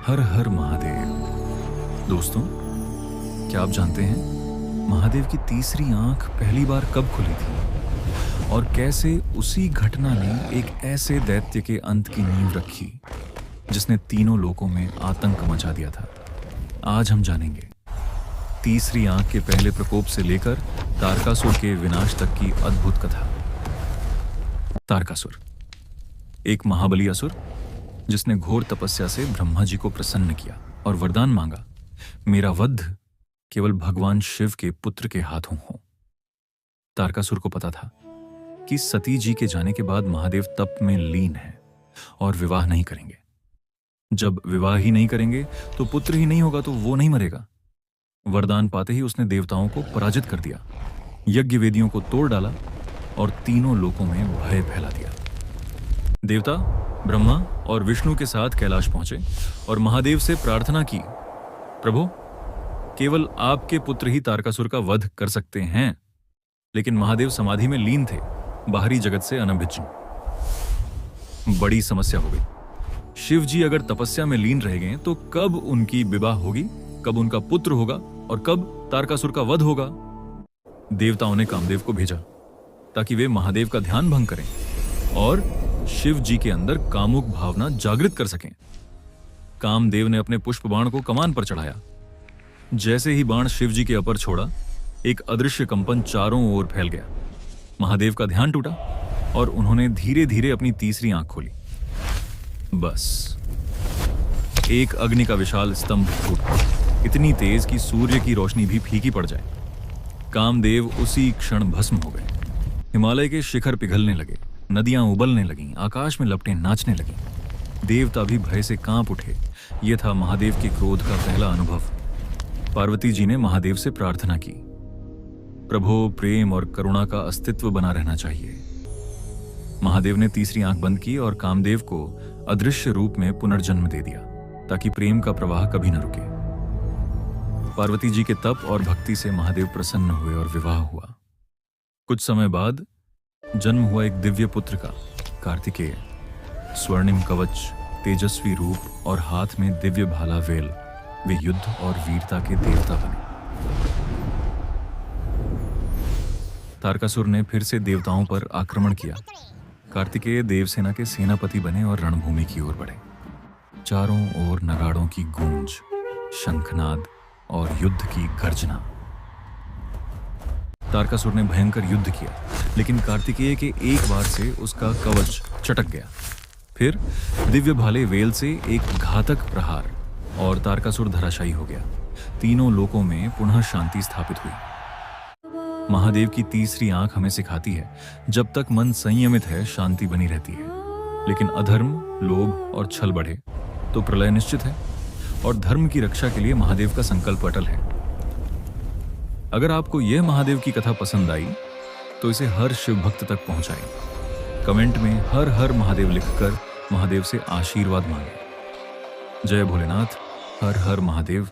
हर हर महादेव। दोस्तों, क्या आप जानते हैं महादेव की तीसरी आंख पहली बार कब खुली थी और कैसे उसी घटना ने एक ऐसे दैत्य के अंत की नींव रखी जिसने तीनों लोकों में आतंक मचा दिया था। आज हम जानेंगे तीसरी आंख के पहले प्रकोप से लेकर तारकासुर के विनाश तक की अद्भुत कथा। तारकासुर एक महाबली असुर जिसने घोर तपस्या से ब्रह्मा जी को प्रसन्न किया और वरदान मांगा, मेरा वध केवल भगवान शिव के पुत्र के हाथों हो। तारकासुर को पता था कि सती जी के जाने के बाद महादेव तप में लीन है और विवाह नहीं करेंगे। जब विवाह ही नहीं करेंगे तो पुत्र ही नहीं होगा तो वो नहीं मरेगा। वरदान पाते ही उसने देवताओं को पराजित कर दिया, यज्ञ वेदियों को तोड़ डाला और तीनों लोकों में भय फैला दिया। देवता ब्रह्मा और विष्णु के साथ कैलाश पहुंचे और महादेव से प्रार्थना की, प्रभु, केवल आपके पुत्र ही तारकासुर का वध कर सकते हैं। लेकिन महादेव समाधि में लीन थे, बाहरी जगत से अनभिज्ञ। बड़ी समस्या हो गई। शिव जी अगर तपस्या में लीन रह गए तो कब उनकी विवाह होगी, कब उनका पुत्र होगा और कब तारकासुर का वध होगा। देवताओं ने कामदेव को भेजा ताकि वे महादेव का ध्यान भंग करें और शिव जी के अंदर कामुक भावना जागृत कर सकें। कामदेव ने अपने पुष्प बाण को कमान पर चढ़ाया। जैसे ही बाण शिव जी के अपर छोड़ा, एक अदृश्य कंपन चारों ओर फैल गया। महादेव का ध्यान टूटा और उन्होंने धीरे धीरे अपनी तीसरी आंख खोली। बस एक अग्नि का विशाल स्तंभ फूटा, इतनी तेज कि सूर्य की रोशनी भी फीकी पड़ जाए। कामदेव उसी क्षण भस्म हो गए। हिमालय के शिखर पिघलने लगे, नदियां उबलने लगीं, आकाश में लपटें नाचने लगीं। देवता भी भय से कांप उठे। यह था महादेव के क्रोध का पहला अनुभव। पार्वती जी ने महादेव से प्रार्थना की, प्रभु, प्रेम और करुणा का अस्तित्व बना रहना चाहिए। महादेव ने तीसरी आंख बंद की और कामदेव को अदृश्य रूप में पुनर्जन्म दे दिया ताकि प्रेम का प्रवाह कभी न रुके। पार्वती जी के तप और भक्ति से महादेव प्रसन्न हुए और विवाह हुआ। कुछ समय बाद जन्म हुआ एक दिव्य पुत्र का, कार्तिकेय। स्वर्णिम कवच, तेजस्वी रूप और हाथ में दिव्य भाला वेल, वे युद्ध और वीरता के देवता बने। तारकासुर ने फिर से देवताओं पर आक्रमण किया। कार्तिकेय देवसेना के सेनापति बने और रणभूमि की ओर बढ़े। चारों ओर नगाड़ों की गूंज, शंखनाद और युद्ध की गर्जना। तारकासुर ने भयंकर युद्ध किया, लेकिन कार्तिकेय के एक बार से उसका कवच चटक गया। फिर दिव्य भाले वेल से एक घातक प्रहार और तारकासुर धराशायी हो गया। तीनों लोकों में पुनः शांति स्थापित हुई। महादेव की तीसरी आंख हमें सिखाती है, जब तक मन संयमित है शांति बनी रहती है, लेकिन अधर्म, लोभ और छल बढ़े तो प्रलय निश्चित है और धर्म की रक्षा के लिए महादेव का संकल्प अटल है। अगर आपको यह महादेव की कथा पसंद आई तो इसे हर शिव भक्त तक पहुंचाएं। कमेंट में हर हर महादेव लिखकर महादेव से आशीर्वाद मांगें। जय भोलेनाथ, हर हर महादेव।